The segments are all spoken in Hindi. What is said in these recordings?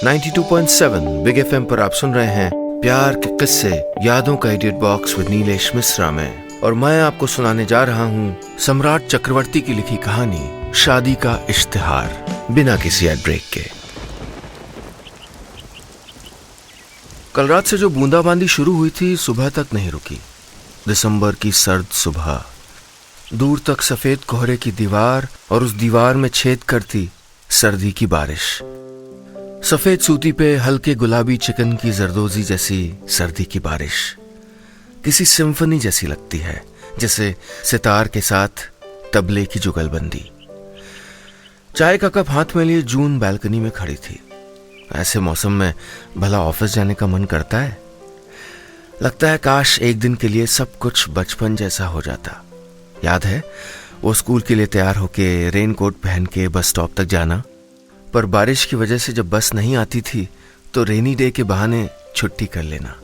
92.7 बिग एफएम पर आप सुन रहे हैं प्यार के किस्से यादों का edit box with Nilesh Mishra में, और मैं आपको सुनाने जा रहा हूँ सम्राट चक्रवर्ती की लिखी कहानी शादी का इश्तिहार, बिना किसी एड ब्रेक के। कल रात से जो बूंदाबांदी शुरू हुई थी सुबह तक नहीं रुकी। दिसंबर की सर्द सुबह, दूर तक सफेद कोहरे की दीवार और उस दीवार में छेद करती सर्दी की बारिश। सफेद सूती पे हल्के गुलाबी चिकन की जरदोजी जैसी सर्दी की बारिश किसी सिम्फनी जैसी लगती है, जैसे सितार के साथ तबले की जुगलबंदी। चाय का कप हाथ में लिए जून बालकनी में खड़ी थी। ऐसे मौसम में भला ऑफिस जाने का मन करता है? लगता है काश एक दिन के लिए सब कुछ बचपन जैसा हो जाता। याद है वो स्कूल के लिए तैयार होके रेनकोट पहन के बस स्टॉप तक जाना, पर बारिश की वजह से जब बस नहीं आती थी तो रेनी डे के बहाने छुट्टी कर लेना,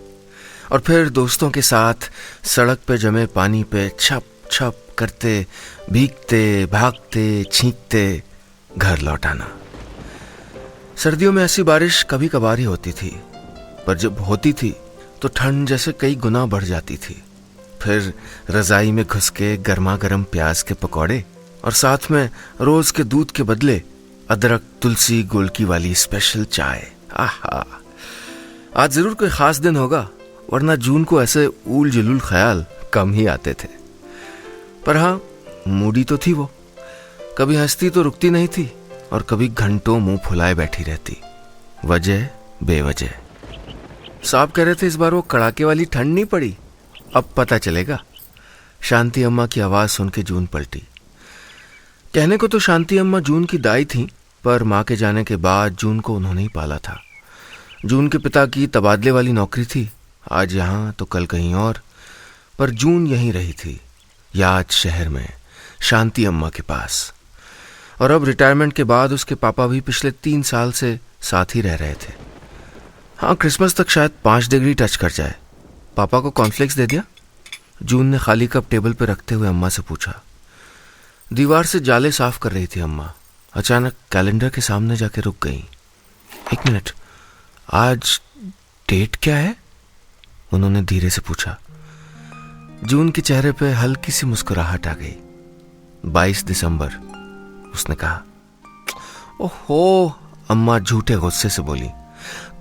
और फिर दोस्तों के साथ सड़क पे जमे पानी पे छप छप करते भीगते भागते छींकते घर लौट आना। सर्दियों में ऐसी बारिश कभी कभार ही होती थी, पर जब होती थी तो ठंड जैसे कई गुना बढ़ जाती थी। फिर रजाई में घुस के गर्मा गर्म प्याज के पकौड़े और साथ में रोज के दूध के बदले अदरक तुलसी गोलकी वाली स्पेशल चाय। आहा, आज जरूर कोई खास दिन होगा, वरना जून को ऐसे ऊल जुलूल ख्याल कम ही आते थे। पर हाँ, मूडी तो थी वो। कभी हंसती तो रुकती नहीं थी और कभी घंटों मुंह फुलाए बैठी रहती, वजह बेवजह। साहब कह रहे थे इस बार वो कड़ाके वाली ठंड नहीं पड़ी, अब पता चलेगा। शांति अम्मा की आवाज सुन के जून पलटी। कहने को तो शांति अम्मा जून की दाई थी, पर माँ के जाने के बाद जून को उन्होंने ही पाला था। जून के पिता की तबादले वाली नौकरी थी, आज यहाँ तो कल कहीं और, पर जून यहीं रही थी, याद शहर में शांति अम्मा के पास। और अब रिटायरमेंट के बाद उसके पापा भी पिछले 3 साल से साथ ही रह रहे थे। हाँ, क्रिसमस तक शायद 5 डिग्री टच कर जाए। पापा को कॉर्नफ्लेक्स दे दिया? जून ने खाली कप टेबल पर रखते हुए अम्मा से पूछा। दीवार से जाले साफ कर रही थी अम्मा, अचानक कैलेंडर के सामने जाके रुक गई। 1 मिनट, आज डेट क्या है? उन्होंने धीरे से पूछा। जून के चेहरे पे हल्की सी मुस्कुराहट आ गई। 22 दिसंबर, उसने कहा। ओहो, अम्मा झूठे गुस्से से बोली।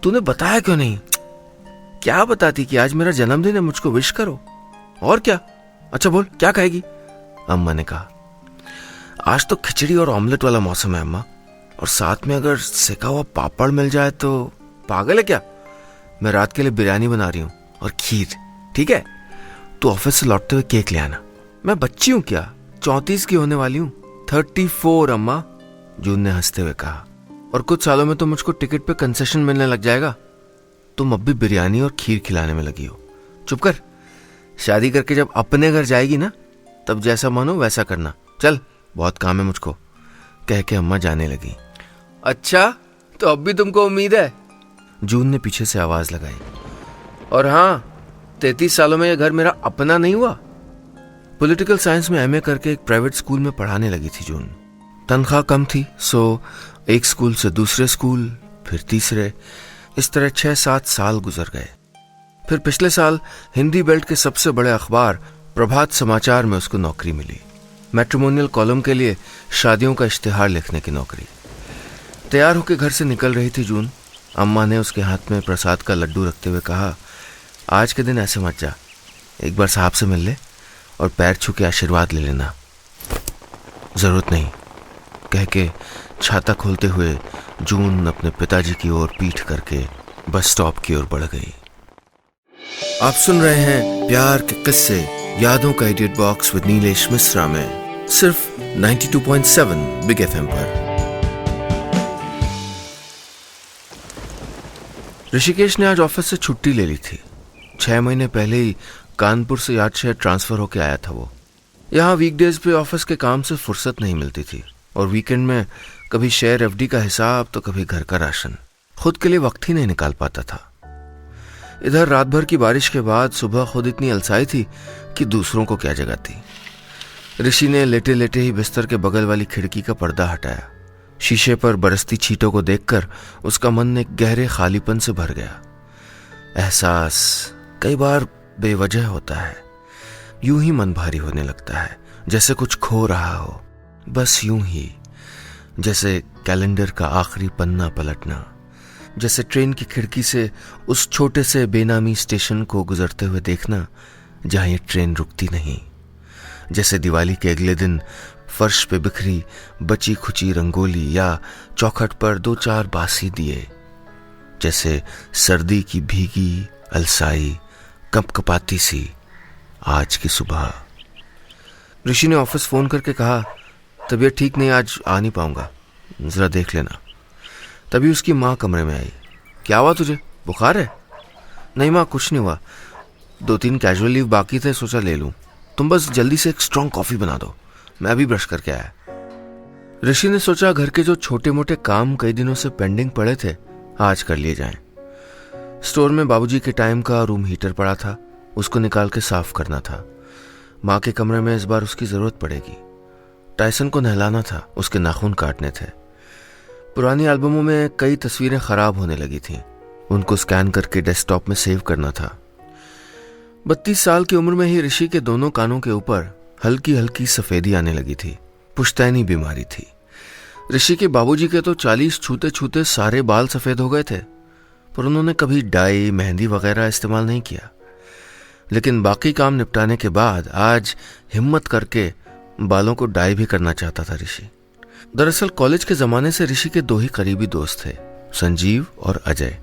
तूने बताया क्यों नहीं? क्या बताती कि आज मेरा जन्मदिन है, मुझको विश करो। और क्या? अच्छा बोल, क्या खाएगी? अम्मा ने कहा। आज तो खिचड़ी और ऑमलेट वाला मौसम है अम्मा, और साथ में अगर सेका हुआ पापड़ मिल जाए तो। पागल है क्या? मैं रात के लिए बिरयानी बना रही हूँ और खीर, ठीक है? तू ऑफिस से लौटते हुए केक ले आना। मैं बच्ची हूँ क्या? 34 की होने वाली हूँ। 34 अम्मा, जून ने हंसते हुए कहा। और कुछ सालों में तो मुझको टिकट पे कंसेशन मिलने लग जाएगा। तुम अब भी बिरयानी और खीर खिलाने में लगी हो। चुप कर। शादी करके जब अपने घर जाएगी ना, तब जैसा मानो वैसा करना। चल, बहुत काम है मुझको, कह के अम्मा जाने लगी। अच्छा, तो अब भी तुमको उम्मीद है? जून ने पीछे से आवाज लगाई। और हाँ, 33 सालों में यह घर मेरा अपना नहीं हुआ। पॉलिटिकल साइंस में एमए करके एक प्राइवेट स्कूल में पढ़ाने लगी थी जून। तनख्वाह कम थी, सो एक स्कूल से दूसरे स्कूल, फिर तीसरे, इस तरह 6-7 साल गुजर गए। फिर पिछले साल हिंदी बेल्ट के सबसे बड़े अखबार प्रभात समाचार में उसको नौकरी मिली। मैट्रिमोनियल कॉलम के लिए शादियों का इश्तिहार लिखने की नौकरी। तैयार होकर घर से निकल रही थी जून। अम्मा ने उसके हाथ में प्रसाद का लड्डू रखते हुए कहा, आज के दिन ऐसे मत जा, एक बार साहब से मिल ले और पैर छू के आशीर्वाद ले लेना। जरूरत नहीं, कह के छाता खोलते हुए जून अपने पिताजी की ओर पीठ करके बस स्टॉप की ओर बढ़ गई। आप सुन रहे हैं प्यार के किस्से यादों का edit box with Nilesh Mishra में, सिर्फ 92.7 बिग एफएम पर। ऋषिकेश ने आज ऑफिस से छुट्टी ले ली थी। 6 महीने पहले ही कानपुर से याद शहर ट्रांसफर होके आया था वो। यहाँ वीकडेज पे ऑफिस के काम से फुर्सत नहीं मिलती थी, और वीकेंड में कभी शेयर एफडी का हिसाब तो कभी घर का राशन। खुद के लिए वक्त ही नहीं निकाल पाता था। इधर रात भर की बारिश के बाद सुबह खुद इतनी अलसाई थी कि दूसरों को क्या जगाती। ऋषि ने लेटे लेटे ही बिस्तर के बगल वाली खिड़की का पर्दा हटाया। शीशे पर बरसती छींटों को देखकर उसका मन एक गहरे खालीपन से भर गया। एहसास कई बार बेवजह होता है, यूं ही मन भारी होने लगता है, जैसे कुछ खो रहा हो, बस यूं ही, जैसे कैलेंडर का आखिरी पन्ना पलटना, जैसे ट्रेन की खिड़की से उस छोटे से बेनामी स्टेशन को गुजरते हुए देखना जहां ये ट्रेन रुकती नहीं, जैसे दिवाली के अगले दिन फर्श पे बिखरी बची खुची रंगोली या चौखट पर 2-4 बासी दिए, जैसे सर्दी की भीगी अलसाई कपकपाती सी आज की सुबह। ऋषि ने ऑफिस फोन करके कहा, तबीयत ठीक नहीं, आज आ नहीं पाऊंगा, जरा देख लेना। तभी उसकी माँ कमरे में आई। क्या हुआ तुझे, बुखार है? नहीं माँ, कुछ नहीं हुआ, 2-3 कैजुअल लीव बाकी थे, सोचा ले लूं। तुम बस जल्दी से एक स्ट्रॉन्ग कॉफी बना दो, मैं अभी ब्रश करके आया। ऋषि ने सोचा घर के जो छोटे मोटे काम कई दिनों से पेंडिंग पड़े थे आज कर लिए जाएं। स्टोर में बाबूजी के टाइम का रूम हीटर पड़ा था, उसको निकाल के साफ करना था। माँ के कमरे में इस बार उसकी जरूरत पड़ेगी। टाइसन को नहलाना था, उसके नाखून काटने थे। पुरानी एल्बमों में कई तस्वीरें खराब होने लगी थीं, उनको स्कैन करके डेस्कटॉप में सेव करना था। 32 साल की उम्र में ही ऋषि के दोनों कानों के ऊपर हल्की हल्की सफेदी आने लगी थी, पुश्तैनी बीमारी थी। ऋषि के बाबूजी के तो 40 छूते छूते सारे बाल सफेद हो गए थे, पर उन्होंने कभी डाई मेहंदी वगैरह इस्तेमाल नहीं किया। लेकिन बाकी काम निपटाने के बाद आज हिम्मत करके बालों को डाई भी करना चाहता था ऋषि। दरअसल कॉलेज के जमाने से ऋषि के 2 ही करीबी दोस्त थे, संजीव और अजय।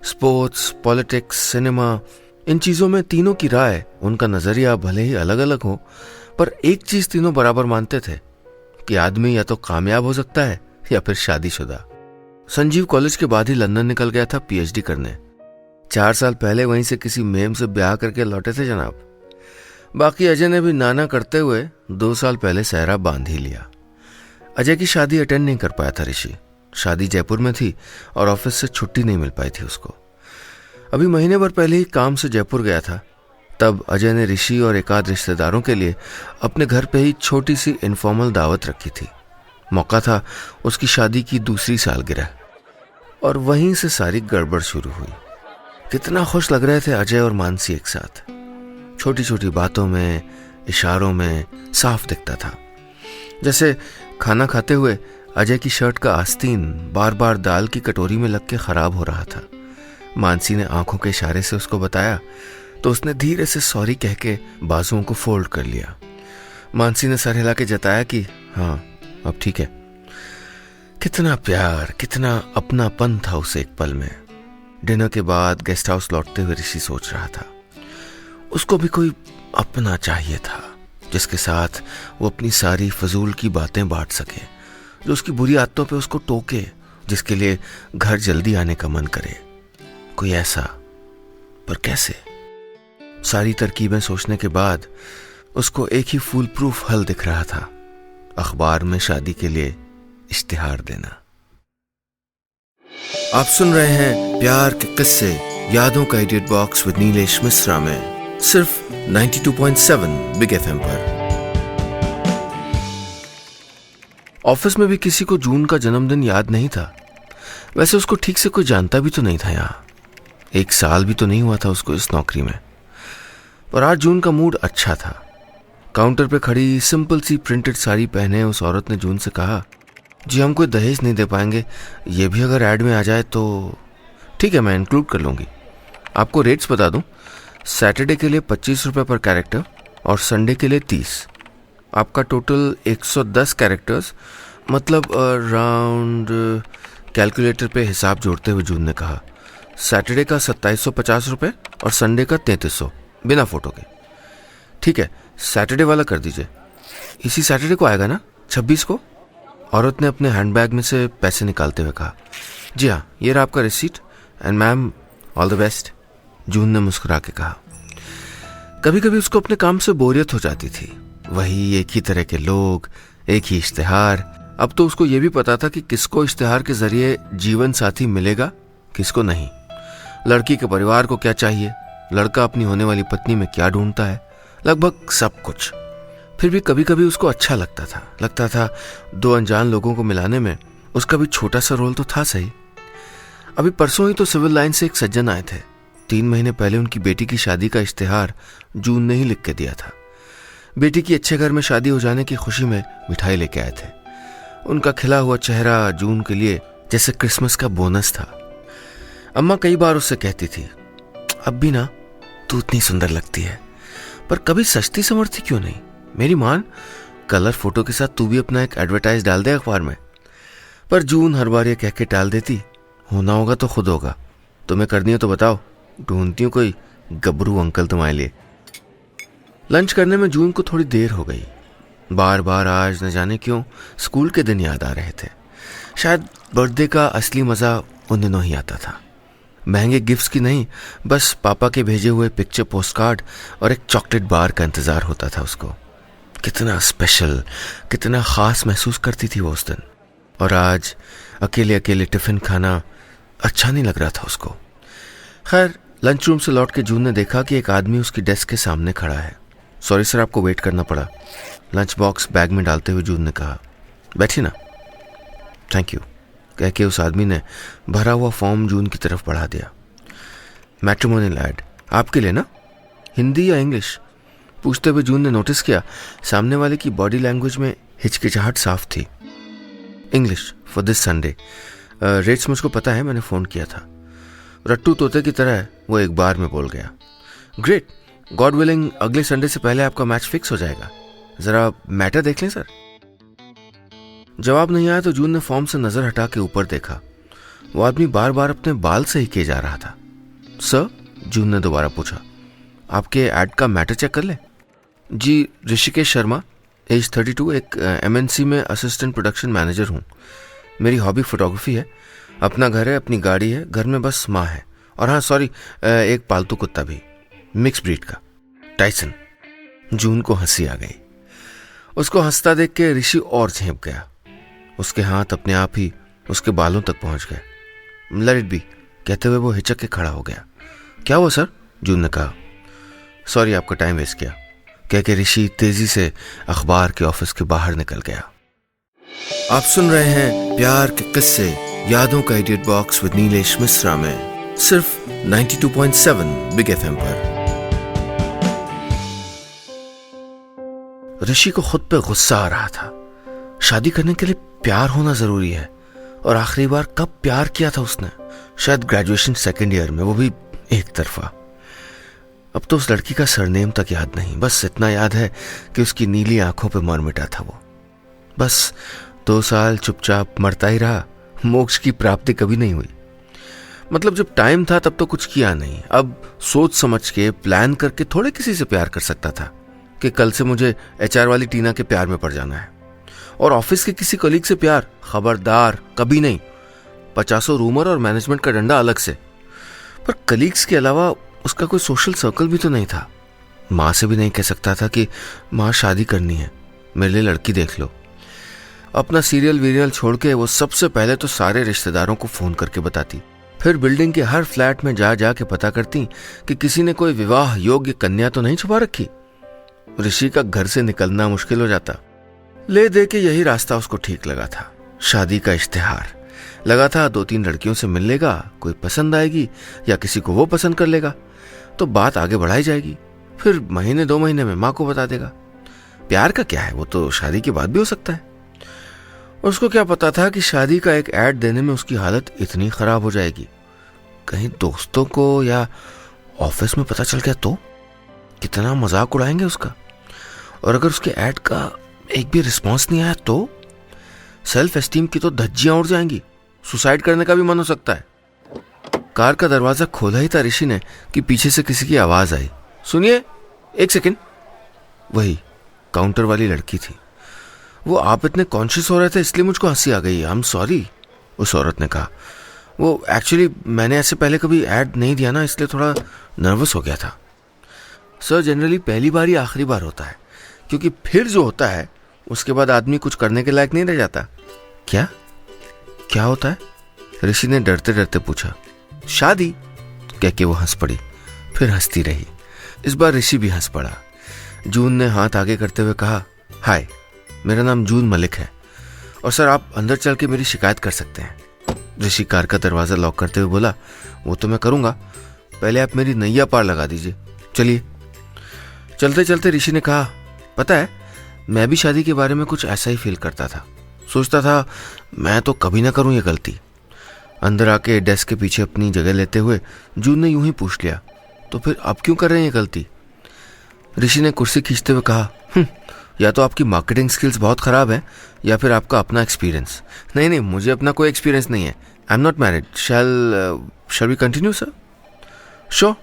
स्पोर्ट्स, पॉलिटिक्स, सिनेमा, इन चीजों में तीनों की राय, उनका नजरिया भले ही अलग अलग हो, पर एक चीज तीनों बराबर मानते थे कि आदमी या तो कामयाब हो सकता है या फिर शादीशुदा। संजीव कॉलेज के बाद ही लंदन निकल गया था पीएचडी करने। 4 साल पहले वहीं से किसी मेम से ब्याह करके लौटे थे जनाब। बाकी अजय ने भी नाना करते हुए 2 साल पहले सहरा बांध ही लिया। अजय की शादी अटेंड नहीं कर पाया था ऋषि, शादी जयपुर में थी और ऑफिस से छुट्टी नहीं मिल पाई थी उसको। अभी महीने भर पहले ही काम से जयपुर गया था, तब अजय ने ऋषि और एकाध रिश्तेदारों के लिए अपने घर पे ही छोटी सी इनफॉर्मल दावत रखी थी। मौका था उसकी शादी की 2री सालगिरह, और वहीं से सारी गड़बड़ शुरू हुई। कितना खुश लग रहे थे अजय और मानसी एक साथ, छोटी छोटी बातों में, इशारों में साफ दिखता था। जैसे खाना खाते हुए अजय की शर्ट का आस्तीन बार बार दाल की कटोरी में लग के खराब हो रहा था। मानसी ने आंखों के इशारे से उसको बताया तो उसने धीरे से सॉरी कह के बाजुओं को फोल्ड कर लिया। मानसी ने सर हिला के जताया कि हाँ अब ठीक है। कितना प्यार, कितना अपनापन था उसे एक पल में। डिनर के बाद गेस्ट हाउस लौटते हुए ऋषि सोच रहा था, उसको भी कोई अपना चाहिए था जिसके साथ वो अपनी सारी फजूल की बातें बांट सके, जो उसकी बुरी आदतों पे उसको टोके, जिसके लिए घर जल्दी आने का मन करे। कोई ऐसा, पर कैसे? सारी तरकीबें सोचने के बाद उसको एक ही फूल प्रूफ हल दिख रहा था, अखबार में शादी के लिए इश्तिहार देना। आप सुन रहे हैं प्यार के किस्से यादों का edit box with Nilesh Mishra में, सिर्फ 92.7 बिग एफएम पर। ऑफिस में भी किसी को जून का जन्मदिन याद नहीं था। वैसे उसको ठीक से कोई जानता भी तो नहीं था यहाँ। 1 साल भी तो नहीं हुआ था उसको इस नौकरी में। पर आज जून का मूड अच्छा था। काउंटर पे खड़ी सिंपल सी प्रिंटेड साड़ी पहने उस औरत ने जून से कहा, जी हम कोई दहेज नहीं दे पाएंगे, ये भी अगर ऐड में आ जाए तो ठीक है, मैं इंक्लूड कर लूँगी। आपको रेट्स बता दूँ, सैटरडे के लिए 25 रुपये पर कैरेक्टर और संडे के लिए 30। आपका टोटल 110 कैरेक्टर्स, मतलब अराउंड, कैलकुलेटर पे हिसाब जोड़ते हुए जून ने कहा, सैटरडे का 2750 रुपये और संडे का 3300 बिना फोटो के। ठीक है, सैटरडे वाला कर दीजिए। इसी सैटरडे को आएगा ना, 26 को? औरत ने अपने हैंडबैग में से पैसे निकालते हुए कहा। जी हाँ, ये रहा आपका receipt, and ma'am all the best, June ने मुस्कुरा के कहा। कभी कभी उसको अपने काम से बोरियत हो जाती थी। वही एक ही तरह के लोग, एक ही इश्तिहार। अब तो उसको ये भी पता था कि किसको इश्तिहार के जरिए जीवन साथी मिलेगा, किसको नहीं। लड़की के परिवार को क्या चाहिए, लड़का अपनी होने वाली पत्नी में क्या ढूंढता है, लगभग सब कुछ। फिर भी कभी कभी उसको अच्छा लगता था 2 अनजान लोगों को मिलाने में उसका भी छोटा सा रोल तो था सही। अभी परसों ही तो सिविल लाइन से एक सज्जन आए थे। 3 महीने पहले उनकी बेटी की शादी का इश्तेहार जून ने ही लिख के दिया था। बेटी की अच्छे घर में शादी हो जाने की खुशी में मिठाई लेके आए थे। उनका खिला हुआ चेहरा जून के लिए जैसे क्रिसमस का बोनस था। अम्मा कई बार उससे कहती थी, अब भी ना तू इतनी सुंदर लगती है, पर कभी सस्ती संवरती क्यों नहीं? मेरी मान, कलर फोटो के साथ तू भी अपना एक एडवर्टाइज डाल दे अखबार में। पर जून हर बार ये कह के टाल देती, होना होगा तो खुद होगा, तुम्हें करनी है तो बताओ, ढूंढती हूँ कोई गबरू अंकल तुम्हारे लिए। लंच करने में जून को थोड़ी देर हो गई। बार बार आज न जाने क्यों स्कूल के दिन याद आ रहे थे। शायद बर्थडे का असली मजा उन दिनों ही आता था। महंगे गिफ्ट्स की नहीं, बस पापा के भेजे हुए पिक्चर पोस्टकार्ड और एक चॉकलेट बार का इंतजार होता था उसको। कितना स्पेशल, कितना खास महसूस करती थी वो उस दिन। और आज अकेले अकेले टिफिन खाना अच्छा नहीं लग रहा था उसको। खैर, लंच रूम से लौट के जून ने देखा कि एक आदमी उसकी डेस्क के सामने खड़ा है। सॉरी सर, आपको वेट करना पड़ा। लंच बॉक्स बैग में डालते हुए जून ने कहा, बैठिए ना। थैंक यू कह के उस आदमी ने भरा हुआ फॉर्म जून की तरफ बढ़ा दिया। मैट्रिमोनियल ऐड आपके लिए ना, हिंदी या इंग्लिश? पूछते हुए जून ने नोटिस किया सामने वाले की बॉडी लैंग्वेज में हिचकिचाहट साफ थी। English for this Sunday. Rates मुझको पता है, मैंने फ़ोन किया था। रट्टू तोते की तरह वो एक बार में बोल गया, ग्रेट, गॉड विलिंग अगले संडे से पहले आपका मैच फिक्स हो जाएगा। जरा मैटर देख लें सर। जवाब नहीं आया तो जून ने फॉर्म से नजर हटा के ऊपर देखा। वो आदमी बार बार अपने बाल सही किए जा रहा था। सर, जून ने दोबारा पूछा, आपके ऐड का मैटर चेक कर ले? जी, ऋषिकेश शर्मा, एज 32, एक MNC में असिस्टेंट प्रोडक्शन मैनेजर हूँ। मेरी हॉबी फोटोग्राफी है। अपना घर है, अपनी गाड़ी है, घर में बस माँ है, और हाँ सॉरी, एक पालतू कुत्ता भी, मिक्स ब्रीड का, टाइसन। जून को हंसी आ गई। उसको हंसता देख के ऋषि और झेप गया। उसके हाथ अपने आप ही उसके बालों तक पहुंच गए। लेट इट बी कहते हुए वो हिचक के खड़ा हो गया। क्या हुआ सर? जून ने कहा। सॉरी, आपका टाइम वेस्ट किया, कह के ऋषि तेजी से अखबार के ऑफिस के बाहर निकल गया। आप सुन रहे हैं प्यार के किस्से, यादों का edit box with Nilesh Mishra में, सिर्फ 92.7 बिग FM पर। ऋषि को खुद पे गुस्सा आ रहा था। शादी करने के लिए प्यार होना जरूरी है, और आखिरी बार कब प्यार किया था उसने? शायद ग्रेजुएशन सेकेंड ईयर में, वो भी एक तरफा। अब तो उस लड़की का सरनेम तक याद नहीं, बस इतना याद है कि उसकी नीली आंखों पे मर मिटा था वो। बस 2 साल चुपचाप मरता ही रहा, मोक्ष की प्राप्ति कभी नहीं हुई। मतलब जब टाइम था तब तो कुछ किया नहीं, अब सोच समझ के प्लान करके थोड़े किसी से प्यार कर सकता था कि कल से मुझे HR वाली टीना के प्यार में पड़ जाना है। और ऑफिस के किसी कलीग से प्यार, खबरदार, कभी नहीं। 50 रूमर और मैनेजमेंट का डंडा अलग से। पर कलीग्स के अलावा उसका कोई सोशल सर्कल भी तो नहीं था। माँ से भी नहीं कह सकता था कि माँ शादी करनी है, मेरे लिए लड़की देख लो। अपना सीरियल वीरियल छोड़ के वो सबसे पहले तो सारे रिश्तेदारों को फोन करके बताती, फिर बिल्डिंग के हर फ्लैट में जा जा के पता करती कि किसी ने कोई विवाह योग्य कन्या तो नहीं छुपा रखी। ऋषि का घर से निकलना मुश्किल हो जाता। ले दे के यही रास्ता उसको ठीक लगा था। शादी का इश्तेहार लगा था, 2-3 लड़कियों से मिल लेगा, कोई पसंद आएगी या किसी को वो पसंद कर लेगा तो बात आगे बढ़ाई जाएगी, फिर महीने 2 महीने में माँ को बता देगा। प्यार का क्या है, वो तो शादी के बाद भी हो सकता है। उसको क्या पता था कि शादी का एक ऐड देने में उसकी हालत इतनी खराब हो जाएगी। कहीं दोस्तों को या ऑफिस में पता चल गया तो कितना मजाक उड़ाएंगे उसका। और अगर उसके ऐड का एक भी रिस्पॉन्स नहीं आया तो सेल्फ एस्टीम की तो धज्जियां उड़ जाएंगी, सुसाइड करने का भी मन हो सकता है। कार का दरवाजा खोला ही था ऋषि ने कि पीछे से किसी की आवाज आई। सुनिए, 1 सेकेंड। वही काउंटर वाली लड़की थी। वो, आप इतने कॉन्शियस हो रहे थे इसलिए मुझको हंसी आ गई। आई एम सॉरी, उस औरत ने कहा। वो एक्चुअली मैंने ऐसे पहले कभी ऐड नहीं दिया ना, इसलिए थोड़ा नर्वस हो गया था। सर, जनरली पहली बार ही आखिरी बार होता है, क्योंकि फिर जो होता है उसके बाद आदमी कुछ करने के लायक नहीं रह जाता। क्या क्या होता है? ऋषि ने डरते डरते पूछा। शादी, कह के वो हंस पड़ी, फिर हंसती रही। इस बार ऋषि भी हंस पड़ा। जून ने हाथ आगे करते हुए कहा, हाय, मेरा नाम जून मलिक है और सर आप अंदर चल के मेरी शिकायत कर सकते हैं। ऋषि कार का दरवाज़ा लॉक करते हुए बोला, वो तो मैं करूँगा, पहले आप मेरी नैया पार लगा दीजिए, चलिए। चलते चलते ऋषि ने कहा, पता है मैं भी शादी के बारे में कुछ ऐसा ही फील करता था, सोचता था मैं तो कभी ना करूँ ये गलती। अंदर आके डेस्क के पीछे अपनी जगह लेते हुए जून ने यूं ही पूछ लिया, तो फिर आप क्यों कर रहे हैं ये गलती? ऋषि ने कुर्सी खींचते हुए कहा, या तो आपकी मार्केटिंग स्किल्स बहुत ख़राब हैं या फिर आपका अपना एक्सपीरियंस। नहीं, मुझे अपना कोई एक्सपीरियंस नहीं है। I am not married. Shall we continue sir? Sure.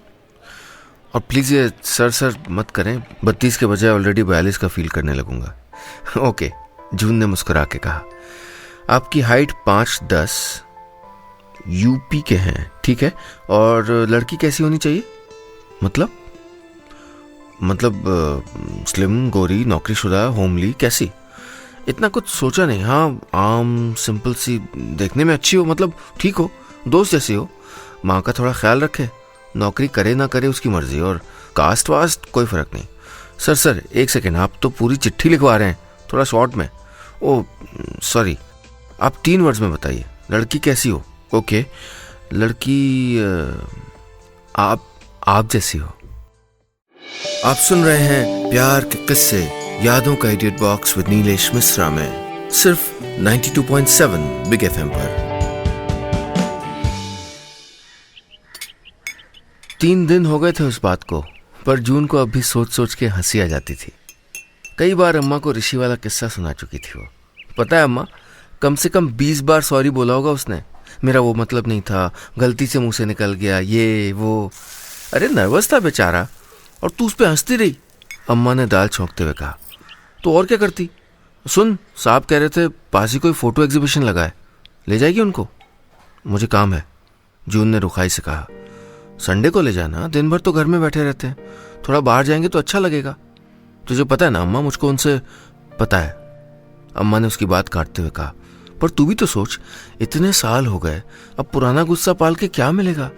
और प्लीज़ ये सर मत करें, 32 के बजाय ऑलरेडी 42 का फील करने लगूंगा। ओके, जून ने मुस्कुरा के कहा, आपकी हाइट 5'10", यूपी के हैं, ठीक है, और लड़की कैसी होनी चाहिए? मतलब स्लिम, गोरी, नौकरीशुदा, होमली, कैसी? इतना कुछ सोचा नहीं। हाँ, आम सिंपल सी, देखने में अच्छी हो, मतलब ठीक हो, दोस्त जैसी हो, माँ का थोड़ा ख्याल रखे, नौकरी करे ना करे उसकी मर्जी, और कास्ट वास्ट कोई फ़र्क नहीं। सर एक सेकेंड, आप तो पूरी चिट्ठी लिखवा रहे हैं, थोड़ा शॉर्ट में। ओह सॉरी, आप 3 वर्ड्स में बताइए, लड़की कैसी हो? ओके, लड़की आप जैसी हो। आप सुन रहे हैं प्यार के किस्से, यादों का edit box with Nilesh Mishra में, सिर्फ 92.7 बिग एफएम पर। 3 दिन हो गए थे उस बात को, पर जून को अब भी सोच के हंसी आ जाती थी। कई बार अम्मा को ऋषि वाला किस्सा सुना चुकी थी वो। पता है अम्मा, कम से कम 20 बार सॉरी बोला होगा उसने, मेरा वो मतलब नहीं था, गलती से मुंह से निकल गया, ये वो। अरे नर्वस था बेचारा, और तू उस पर हंसती रही। अम्मा ने दाल छौंकते हुए कहा, तो और क्या करती? सुन, साहब कह रहे थे पास ही कोई फोटो एग्जीबिशन लगा है, ले जाएगी उनको? मुझे काम है, जून ने रुखाई से कहा। संडे को ले जाना, दिन भर तो घर में बैठे रहते हैं, थोड़ा बाहर जाएंगे तो अच्छा लगेगा। तुझे पता है ना अम्मा, मुझको उनसे पता है। अम्मा ने उसकी बात काटते हुए कहा, पर तू भी तो सोच, इतने साल हो गए, अब पुराना गुस्सा पाल के क्या मिलेगा?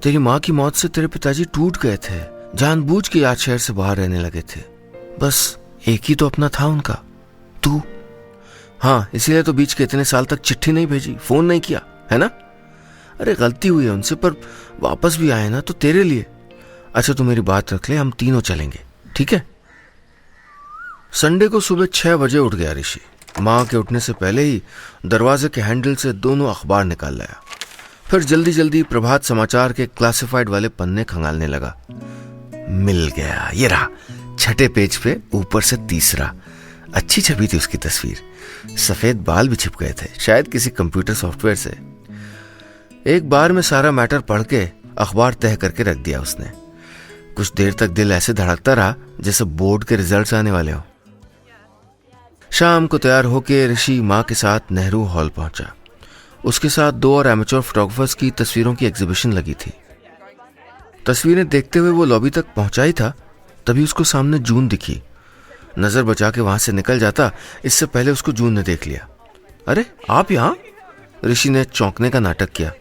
तेरी माँ की मौत से तेरे पिताजी टूट गए थे, जानबूझ के याद शहर से बाहर रहने लगे थे, बस एक ही तो अपना था उनका, तू। हाँ, इसीलिए तो बीच के इतने साल तक चिट्ठी नहीं भेजी, फोन नहीं किया, है ना? अरे गलती हुई है उनसे, पर वापस भी आए ना तो तेरे लिए। अच्छा तू मेरी बात रख ले, हम तीनों चलेंगे, ठीक है? संडे को सुबह 6 बजे उठ गया ऋषि। माँ के उठने से पहले ही दरवाजे के हैंडल से दोनों अखबार निकाल लाया, फिर जल्दी जल्दी प्रभात समाचार के क्लासिफाइड वाले पन्ने खंगालने लगा। मिल गया, ये रहा, 6ठे पेज पे ऊपर से तीसरा। अच्छी छपी थी उसकी तस्वीर, सफेद बाल भी छिप गए थे, शायद किसी कंप्यूटर सॉफ्टवेयर से। एक बार में सारा मैटर पढ़ के अखबार तह करके रख दिया उसने। कुछ देर तक दिल ऐसे धड़कता रहा जैसे बोर्ड के रिजल्ट्स आने वाले हों। शाम को तैयार होके ऋषि माँ के साथ नेहरू हॉल पहुंचा। उसके साथ 2 और एमेच्योर फोटोग्राफर्स की तस्वीरों की एग्जीबिशन लगी थी। तस्वीरें देखते हुए वो लॉबी तक पहुंचा ही था, तभी उसको सामने जून दिखी। नजर बचा के वहां से निकल जाता, इससे पहले उसको जून ने देख लिया। अरे आप यहाँ? ऋषि ने चौंकने का नाटक किया।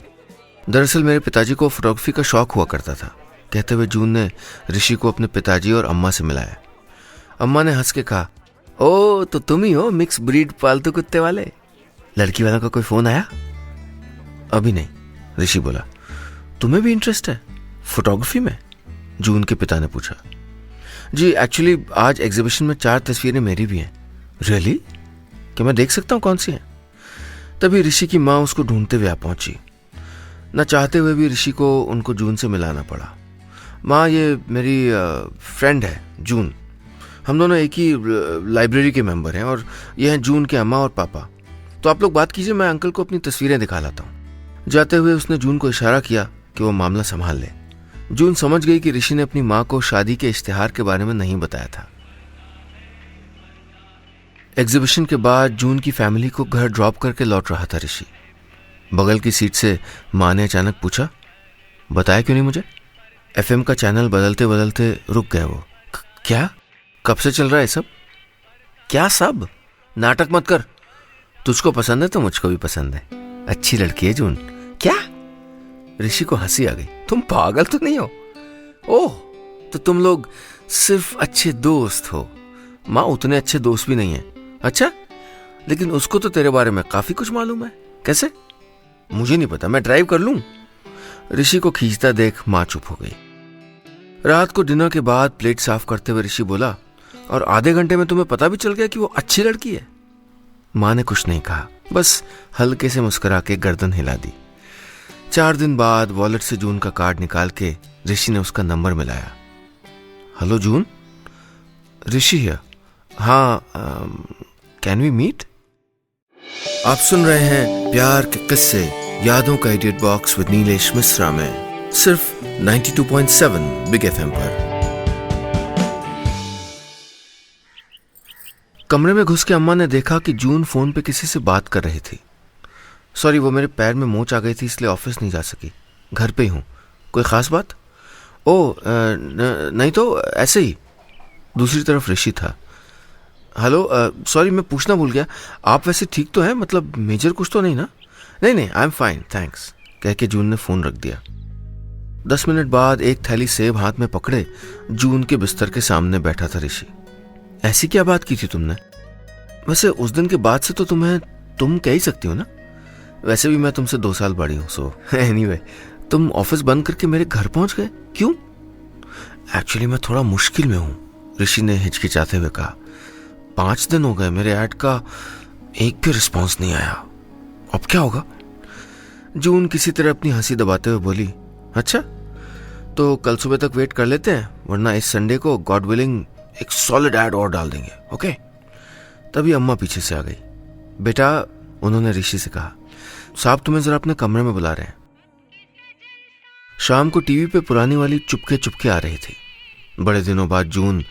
दरअसल मेरे पिताजी को फोटोग्राफी का शौक हुआ करता था, कहते हुए जून ने ऋषि को अपने पिताजी और अम्मा से मिलाया। अम्मा ने हंस के कहा, ओ तो तुम ही हो मिक्स ब्रीड पालतू कुत्ते वाले। लड़की वालों का कोई फोन आया? अभी नहीं, ऋषि बोला। तुम्हें भी इंटरेस्ट है फोटोग्राफी में? जून के पिता ने पूछा। जी एक्चुअली आज एग्जीबिशन में 4 तस्वीरें मेरी भी हैं। रियली? क्या मैं देख सकता हूँ कौन सी हैं? तभी ऋषि की माँ उसको ढूंढते हुए आ पहुंची। न चाहते हुए भी ऋषि को उनको जून से मिलाना पड़ा। माँ, ये मेरी फ्रेंड है जून, हम दोनों एक ही लाइब्रेरी के मेंबर हैं, और ये हैं जून के अम्मा और पापा। तो आप लोग बात कीजिए, मैं अंकल को अपनी तस्वीरें दिखा लाता हूँ। जाते हुए उसने जून को इशारा किया कि वो मामला संभाल ले। जून समझ गई कि ऋषि ने अपनी माँ को शादी के इश्तिहार के बारे में नहीं बताया था। एग्जीबिशन के बाद जून की फैमिली को घर ड्रॉप करके लौट रहा था ऋषि। बगल की सीट से माँ ने अचानक पूछा, बताया क्यों नहीं मुझे? एफएम का चैनल बदलते बदलते रुक गए वो। क्या? कब से चल रहा है सब? क्या सब? नाटक मत कर। तुझको पसंद है तो मुझको भी पसंद है, अच्छी लड़की है जून। क्या? ऋषि को हंसी आ गई। तुम पागल तो नहीं हो? ओह तो तुम लोग सिर्फ अच्छे दोस्त हो। माँ उतने अच्छे दोस्त भी नहीं है। अच्छा, लेकिन उसको तो तेरे बारे में काफी कुछ मालूम है। कैसे? मुझे नहीं पता, मैं ड्राइव कर लूं। ऋषि को खींचता देख माँ चुप हो गई। रात को डिनर के बाद प्लेट साफ करते हुए ऋषि बोला, और आधे घंटे में तुम्हें पता भी चल गया कि वो अच्छी लड़की है? माँ ने कुछ नहीं कहा, बस हल्के से मुस्कुरा के गर्दन हिला दी। 4 दिन बाद वॉलेट से जून का कार्ड निकाल के ऋषि ने उसका नंबर मिलाया। हेलो जून। ऋषि है। हाँ, कैन वी मीट? आप सुन रहे हैं प्यार के किस्से यादों का edit box with Nilesh Mishra में, सिर्फ 92.7 बिग एफएम पर। कमरे में घुस के अम्मा ने देखा कि जून फोन पे किसी से बात कर रही थी। सॉरी, वो मेरे पैर में मोच आ गई थी इसलिए ऑफिस नहीं जा सकी, घर पे ही हूँ। कोई खास बात? ओ नहीं तो ऐसे ही। दूसरी तरफ ऋषि था। हेलो, सॉरी मैं पूछना भूल गया, आप वैसे ठीक तो हैं? मतलब मेजर कुछ तो नहीं ना? नहीं, आई एम फाइन थैंक्स, कह के जून ने फोन रख दिया। 10 मिनट बाद एक थैली सेब हाथ में पकड़े जून के बिस्तर के सामने बैठा था ऋषि। ऐसी क्या बात की थी तुमने? वैसे उस दिन के बाद से तो तुम कह ही सकती हो ना। वैसे भी मैं तुमसे 2 साल बड़ी हूं, सो एनीवे, तुम ऑफिस बंद करके मेरे घर पहुंच गए, क्यों? एक्चुअली मैं थोड़ा मुश्किल में हूं, ऋषि ने हिचकिचाते हुए कहा। 5 दिन हो गए, मेरे ऐड का एक भी रिस्पॉन्स नहीं आया। अब क्या होगा? जून किसी तरह अपनी हंसी दबाते हुए बोली, अच्छा तो कल सुबह तक वेट कर लेते हैं, वरना इस संडे को गॉड विलिंग एक सॉलिड ऐड और डाल देंगे, ओके? तभी अम्मा पीछे से आ गई। बेटा, उन्होंने ऋषि से कहा, साहब तुम्हें जरा अपने कमरे में बुला रहे हैं। शाम को टीवी पे पुरानी वाली चुपके चुपके आ रही थी। बड़े दिनों बाद जून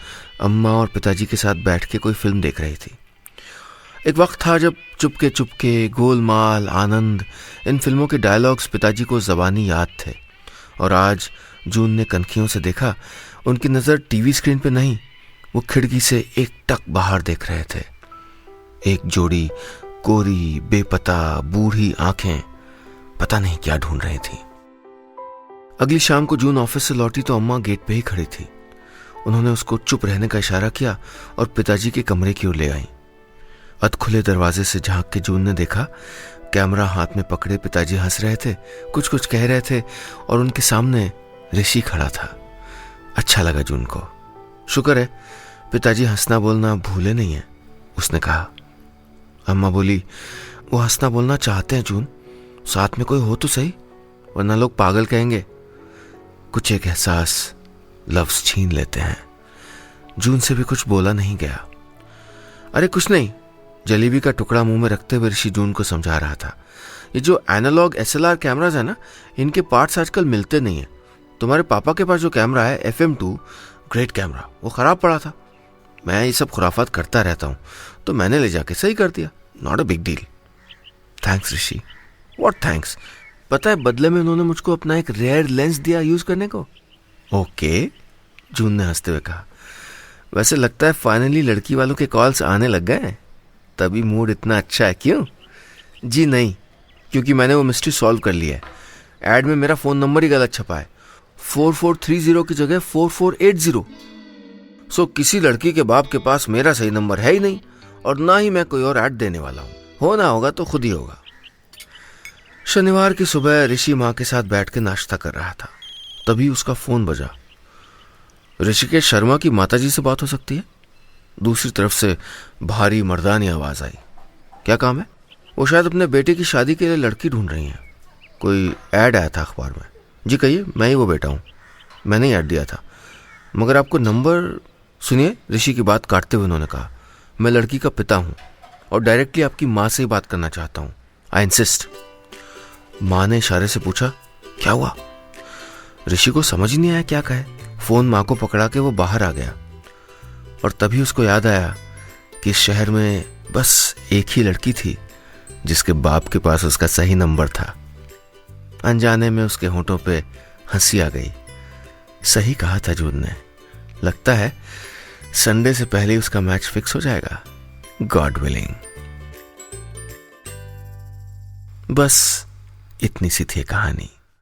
अम्मा और पिताजी के साथ बैठ के कोई फिल्म देख रही थी। एक वक्त था जब चुपके चुपके, गोलमाल, आनंद, इन फिल्मों के डायलॉग्स पिताजी को ज़बानी याद थे। और आज जून ने कनखियों से देखा, उनकी नज़र टीवी स्क्रीन पे नहीं, वो खिड़की से एकटक बाहर देख रहे थे। एक जोड़ी कोरी, बेपता, बूढ़ी आंखें पता नहीं क्या ढूंढ रही थी। अगली शाम को जून ऑफिस से लौटी तो अम्मा गेट पे ही खड़ी थी। उन्होंने उसको चुप रहने का इशारा किया और पिताजी के कमरे की ओर ले आई। अधखुले दरवाजे से झांक के जून ने देखा, कैमरा हाथ में पकड़े पिताजी हंस रहे थे, कुछ कह रहे थे और उनके सामने ऋषि खड़ा था। अच्छा लगा जून को। शुक्र है पिताजी हंसना बोलना भूले नहीं है, उसने कहा। अम्मा बोली, वो हंसना बोलना चाहते हैं जून, साथ में कोई हो तो सही, वरना लोग पागल कहेंगे। कुछ एक एहसास लफ्ज छीन लेते हैं। जून से भी कुछ बोला नहीं गया। अरे कुछ नहीं, जलेबी का टुकड़ा मुंह में रखते हुए ऋषि जून को समझा रहा था। ये जो एनालॉग SLR कैमराज है ना, इनके पार्ट्स आजकल मिलते नहीं है। तुम्हारे पापा के पास जो कैमरा है FM2 ग्रेट कैमरा, वो खराब पड़ा था। मैं ये सब खुराफात करता रहता हूँ, तो मैंने ले जाके सही कर दिया। Not a big deal. Thanks Rishi. What thanks? पता है बदले में उन्होंने मुझको अपना एक रेयर लेंस दिया यूज करने को। ओके, जून ने हंसते हुए कहा। वैसे लगता है फाइनली लड़की वालों के कॉल्स आने लग गए हैं, तभी मूड इतना अच्छा है, क्यों? जी नहीं, क्योंकि मैंने वो मिस्ट्री सॉल्व कर लिया है। एड में मेरा फोन नंबर ही गलत छपा है, 4430 की जगह 4480। सो किसी लड़की के बाप के पास मेरा सही नंबर है ही नहीं, और ना ही मैं कोई और ऐड देने वाला हूं। होना होगा तो खुद ही होगा। शनिवार की सुबह ऋषि माँ के साथ बैठ के नाश्ता कर रहा था, तभी उसका फोन बजा। ऋषिकेश शर्मा की माताजी से बात हो सकती है? दूसरी तरफ से भारी मर्दानी आवाज आई। क्या काम है? वो शायद अपने बेटे की शादी के लिए लड़की ढूंढ रही हैं। कोई ऐड आया था अखबार में। जी कहिए, मैं ही वो बेटा हूँ, मैंने ही ऐड दिया था। मगर आपको नंबर... सुनिए, ऋषि की बात काटते हुए उन्होंने कहा, मैं लड़की का पिता हूँ और डायरेक्टली आपकी माँ से ही बात करना चाहता हूँ। I insist. माँ ने इशारे से पूछा, क्या हुआ? ऋषि को समझ ही नहीं आया क्या कहे। फोन माँ को पकड़ा के वो बाहर आ गया और तभी उसको याद आया कि इस शहर में बस एक ही लड़की थी जिसके बाप के पास उसका सही नंबर था। अनजाने में उसके होंठों पे हंसी आ गई। सही कहा था जून ने। लगता है संडे से पहले उसका मैच फिक्स हो जाएगा, गॉड विलिंग। बस इतनी सी थी कहानी।